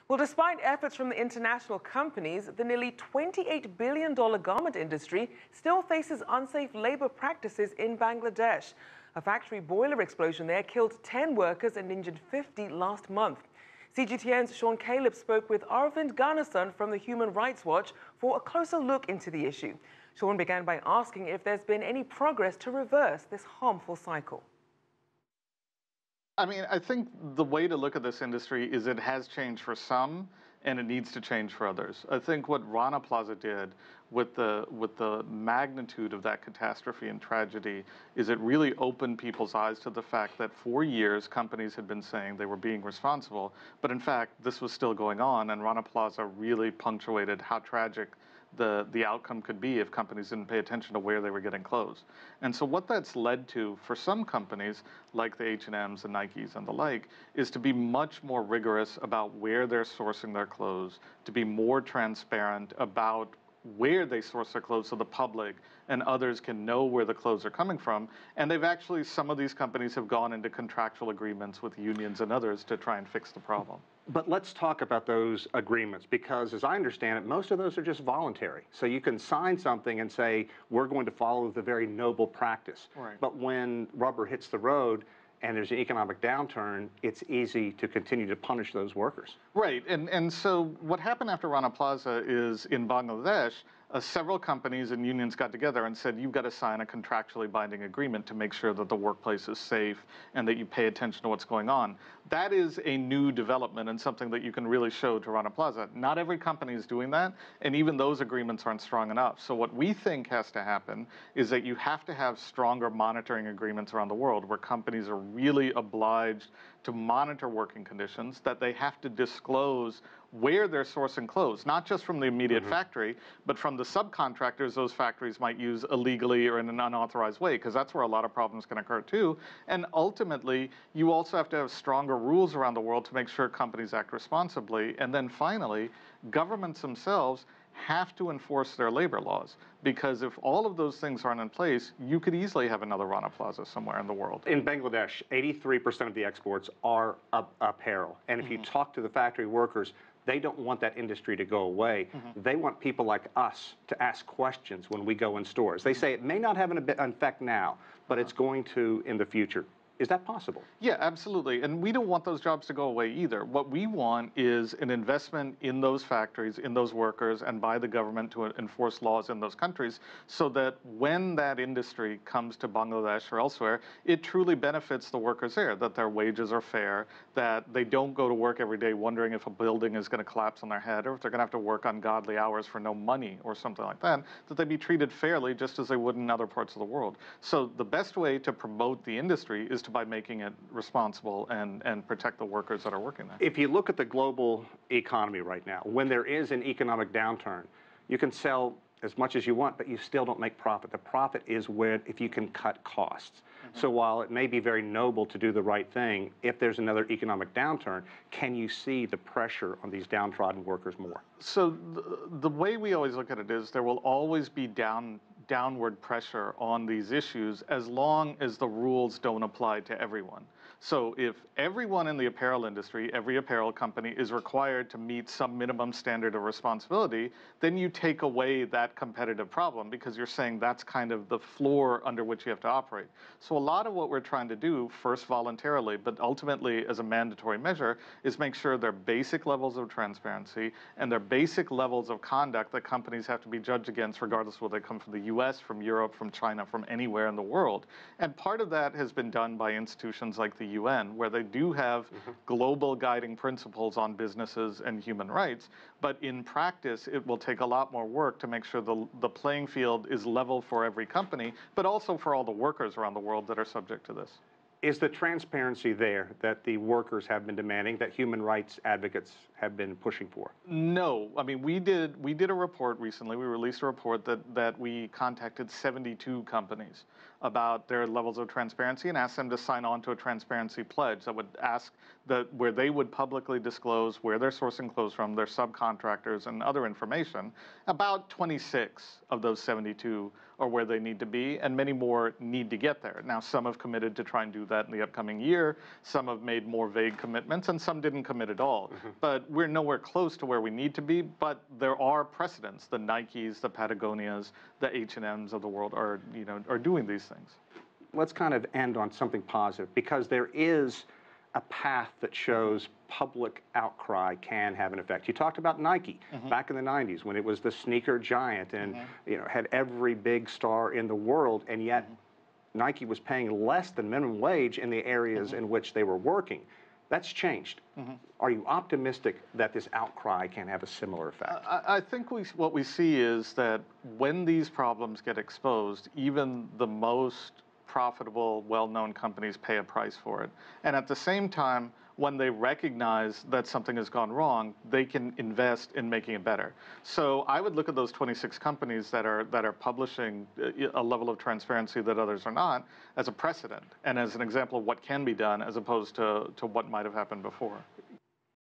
Well, despite efforts from the international companies, the nearly $28 billion garment industry still faces unsafe labor practices in Bangladesh. A factory boiler explosion there killed 10 workers and injured 50 last month. CGTN's Callebs spoke with Arvind Ganesan from the Human Rights Watch for a closer look into the issue. Sean began by asking if there's been any progress to reverse this harmful cycle. I mean, I think the way to look at this industry is it has changed for some, and it needs to change for others. I think what Rana Plaza did with the magnitude of that catastrophe and tragedy is it really opened people's eyes to the fact that for years companies had been saying they were being responsible, but in fact this was still going on, and Rana Plaza really punctuated how tragic the outcome could be if companies didn't pay attention to where they were getting clothes. And so what that's led to for some companies, like the H&Ms and Nikes and the like, is to be much more rigorous about where they're sourcing their clothes, to be more transparent about where they source their clothes so the public and others can know where the clothes are coming from. And they've actually, some of these companies have gone into contractual agreements with unions and others to try and fix the problem. But let's talk about those agreements, because as I understand it, most of those are just voluntary. So you can sign something and say, we're going to follow the very noble practice. Right. But when rubber hits the road and there's an economic downturn, it's easy to continue to punish those workers. Right, and so what happened after Rana Plaza is in Bangladesh, several companies and unions got together and said, you've got to sign a contractually binding agreement to make sure that the workplace is safe and that you pay attention to what's going on. That is a new development and something that you can really show to Rana Plaza. Not every company is doing that, and even those agreements aren't strong enough. So what we think has to happen is that you have to have stronger monitoring agreements around the world where companies are really obliged to monitor working conditions, that they have to disclose where they're sourcing clothes, not just from the immediate factory, but from the subcontractors those factories might use illegally or in an unauthorized way, because that's where a lot of problems can occur too. And ultimately, you also have to have stronger rules around the world to make sure companies act responsibly. And then finally, governments themselves have to enforce their labor laws, because if all of those things aren't in place, you could easily have another Rana Plaza somewhere in the world. In Bangladesh, 83% of the exports are apparel. And if you talk to the factory workers, they don't want that industry to go away. They want people like us to ask questions when we go in stores. They say it may not have an effect now, but it's going to in the future. Is that possible? Yeah, absolutely. And we don't want those jobs to go away either. What we want is an investment in those factories, in those workers, and by the government to enforce laws in those countries so that when that industry comes to Bangladesh or elsewhere, it truly benefits the workers there, that their wages are fair, that they don't go to work every day wondering if a building is going to collapse on their head or if they're going to have to work ungodly hours for no money or something like that they be treated fairly just as they would in other parts of the world. So the best way to promote the industry is by making it responsible and protect the workers that are working there. If you look at the global economy right now, when there is an economic downturn, you can sell as much as you want, but you still don't make profit. The profit is where if you can cut costs. So while it may be very noble to do the right thing, if there's another economic downturn, can you see the pressure on these downtrodden workers more? So the way we always look at it is there will always be downward pressure on these issues as long as the rules don't apply to everyone. So if everyone in the apparel industry, every apparel company is required to meet some minimum standard of responsibility, then you take away that competitive problem because you're saying that's kind of the floor under which you have to operate. So a lot of what we're trying to do, first voluntarily, but ultimately as a mandatory measure, is make sure there are basic levels of transparency and there are basic levels of conduct that companies have to be judged against regardless of whether they come from the US, from Europe, from China, from anywhere in the world. And part of that has been done by institutions like the UN, where they do have global guiding principles on businesses and human rights, but in practice, it will take a lot more work to make sure the playing field is level for every company, but also for all the workers around the world that are subject to this. Is the transparency there that the workers have been demanding, that human rights advocates have been pushing for? No. I mean, we did a report recently. We released a report that we contacted 72 companies about their levels of transparency and asked them to sign on to a transparency pledge that would ask where they would publicly disclose where they're sourcing clothes from, their subcontractors, and other information. About 26 of those 72 are where they need to be, and many more need to get there. Now, some have committed to try and do that in the upcoming year. Some have made more vague commitments, and some didn't commit at all. But we're nowhere close to where we need to be, but there are precedents. The Nikes, the Patagonias, the H&Ms of the world are doing these things. Let's kind of end on something positive, because there is a path that shows public outcry can have an effect. You talked about Nike back in the 90s when it was the sneaker giant and had every big star in the world, and yet Nike was paying less than minimum wage in the areas in which they were working. That's changed. Are you optimistic that this outcry can have a similar effect? I think what we see is that when these problems get exposed, even the most profitable, well-known companies pay a price for it. And at the same time, when they recognize that something has gone wrong, they can invest in making it better. So I would look at those 26 companies that are publishing a level of transparency that others are not as a precedent and as an example of what can be done as opposed to what might have happened before.